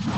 C'est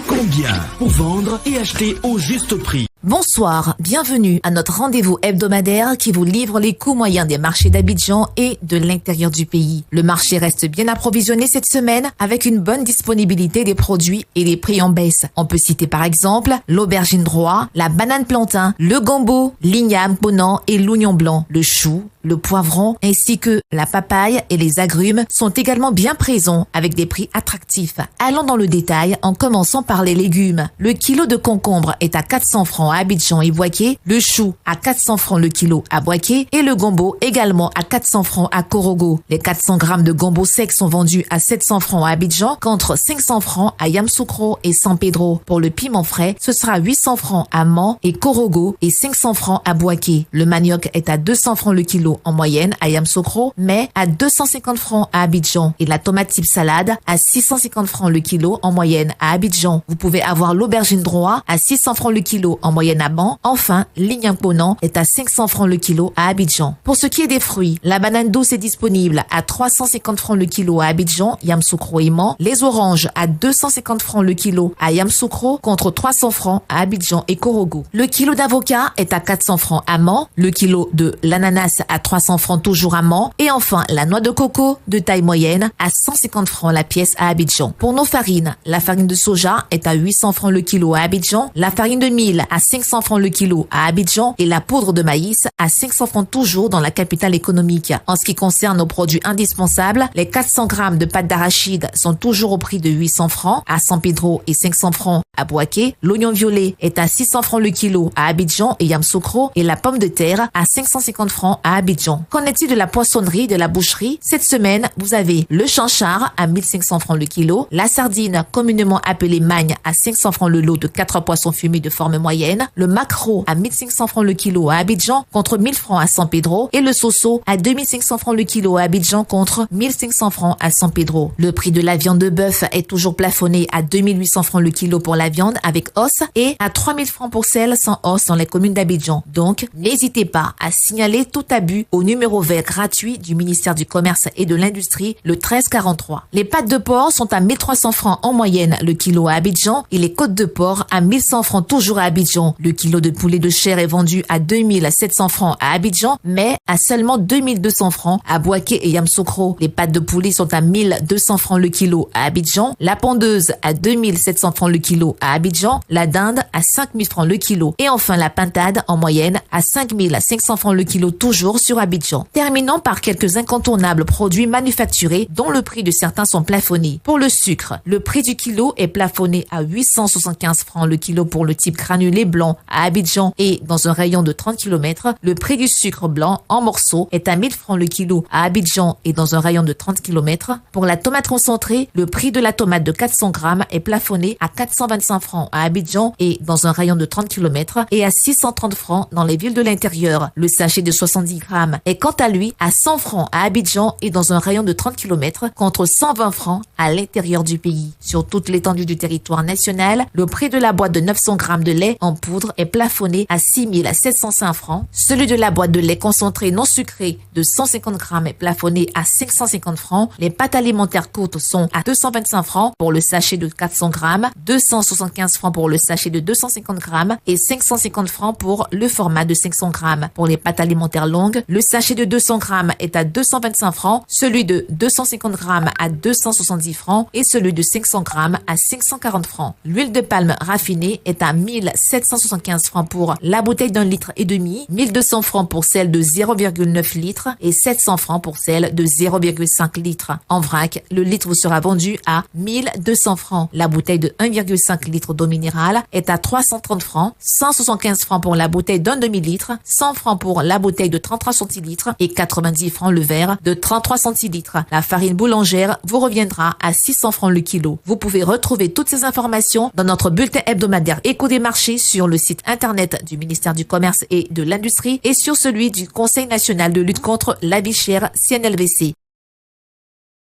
combien pour vendre et acheter au juste prix? Bonsoir, bienvenue à notre rendez-vous hebdomadaire qui vous livre les coûts moyens des marchés d'Abidjan et de l'intérieur du pays. Le marché reste bien approvisionné cette semaine avec une bonne disponibilité des produits et des prix en baisse. On peut citer par exemple l'aubergine droit, la banane plantain, le gombo, l'igname ponant et l'oignon blanc, le chou, le poivron ainsi que la papaye et les agrumes sont également bien présents avec des prix attractifs. Allons dans le détail en commençant par les légumes. Le kilo de concombre est à 400 francs à Abidjan et Boaké, le chou à 400 francs le kilo à Boaké et le gombo également à 400 francs à Korogo. Les 400 grammes de gombo sec sont vendus à 700 francs à Abidjan contre 500 francs à Yamoussoukro et San Pedro. Pour le piment frais, ce sera 800 francs à Man et Korogo et 500 francs à Boaké. Le manioc est à 200 francs le kilo en moyenne à Yamoussoukro, mais à 250 francs à Abidjan et la tomate type salade à 650 francs le kilo en moyenne à Abidjan. Vous pouvez avoir l'aubergine droit à 600 francs le kilo en moyenne à Man. Enfin, l'igname ponant est à 500 francs le kilo à Abidjan. Pour ce qui est des fruits, la banane douce est disponible à 350 francs le kilo à Abidjan, Yamoussoukro et Man. Les oranges à 250 francs le kilo à Yamoussoukro contre 300 francs à Abidjan et Korogo. Le kilo d'avocat est à 400 francs à Man. Le kilo de l'ananas à 300 francs toujours à Man. Et enfin, la noix de coco de taille moyenne à 150 francs la pièce à Abidjan. Pour nos farines, la farine de soja est à 800 francs le kilo à Abidjan. La farine de mil à 500 francs le kilo à Abidjan et la poudre de maïs à 500 francs toujours dans la capitale économique. En ce qui concerne nos produits indispensables, les 400 grammes de pâte d'arachide sont toujours au prix de 800 francs à San Pedro et 500 francs à Boaké. L'oignon violet est à 600 francs le kilo à Abidjan et Yamoussoukro et la pomme de terre à 550 francs à Abidjan. Qu'en est-il de la poissonnerie, de la boucherie? Cette semaine, vous avez le chanchard à 1500 francs le kilo, la sardine communément appelée magne à 500 francs le lot de 4 poissons fumés de forme moyenne, le maquereau à 1500 francs le kilo à Abidjan contre 1000 francs à San Pedro et le soso à 2500 francs le kilo à Abidjan contre 1500 francs à San Pedro. Le prix de la viande de bœuf est toujours plafonné à 2800 francs le kilo pour la viande avec os et à 3000 francs pour celle sans os dans les communes d'Abidjan. Donc, n'hésitez pas à signaler tout abus au numéro vert gratuit du ministère du Commerce et de l'Industrie, le 1343. Les pâtes de porc sont à 1300 francs en moyenne le kilo à Abidjan et les côtes de porc à 1100 francs toujours à Abidjan. Le kilo de poulet de chair est vendu à 2700 francs à Abidjan, mais à seulement 2200 francs à Boaké et Yamoussoukro. Les pâtes de poulet sont à 1200 francs le kilo à Abidjan, la pondeuse à 2700 francs le kilo à Abidjan, la dinde à 5000 francs le kilo et enfin la pintade en moyenne à 5500 francs le kilo toujours sur Abidjan. Terminons par quelques incontournables produits manufacturés dont le prix de certains sont plafonnés. Pour le sucre, le prix du kilo est plafonné à 875 francs le kilo pour le type granulé blanc à Abidjan et dans un rayon de 30 km, le prix du sucre blanc en morceaux est à 1000 francs le kilo à Abidjan et dans un rayon de 30 km. Pour la tomate concentrée, le prix de la tomate de 400 grammes est plafonné à 425 francs à Abidjan et dans un rayon de 30 km et à 630 francs dans les villes de l'intérieur. Le sachet de 70 grammes est quant à lui à 100 francs à Abidjan et dans un rayon de 30 km contre 120 francs à l'intérieur du pays. Sur toute l'étendue du territoire national, le prix de la boîte de 900 grammes de lait en poudre est plafonné à 6705 francs. Celui de la boîte de lait concentré non sucré de 150 grammes est plafonné à 550 francs. Les pâtes alimentaires courtes sont à 225 francs pour le sachet de 400 grammes, 275 francs pour le sachet de 250 grammes et 550 francs pour le format de 500 grammes. Pour les pâtes alimentaires longues, le sachet de 200 grammes est à 225 francs, celui de 250 grammes à 270 francs et celui de 500 grammes à 540 francs. L'huile de palme raffinée est à 1775 francs pour la bouteille d'1,5 litre, 1200 francs pour celle de 0,9 litres et 700 francs pour celle de 0,5 litres. En vrac, le litre vous sera vendu à 1200 francs. La bouteille de 1,5 litre d'eau minérale est à 330 francs, 175 francs pour la bouteille d'un demi-litre, 100 francs pour la bouteille de 33 centilitres et 90 francs le verre de 33 centilitres. La farine boulangère vous reviendra à 600 francs le kilo. Vous pouvez retrouver toutes ces informations dans notre bulletin hebdomadaire Écho des marchés sur le site internet du ministère du Commerce et de l'Industrie et sur celui du Conseil national de lutte contre la vie chère CNLVC.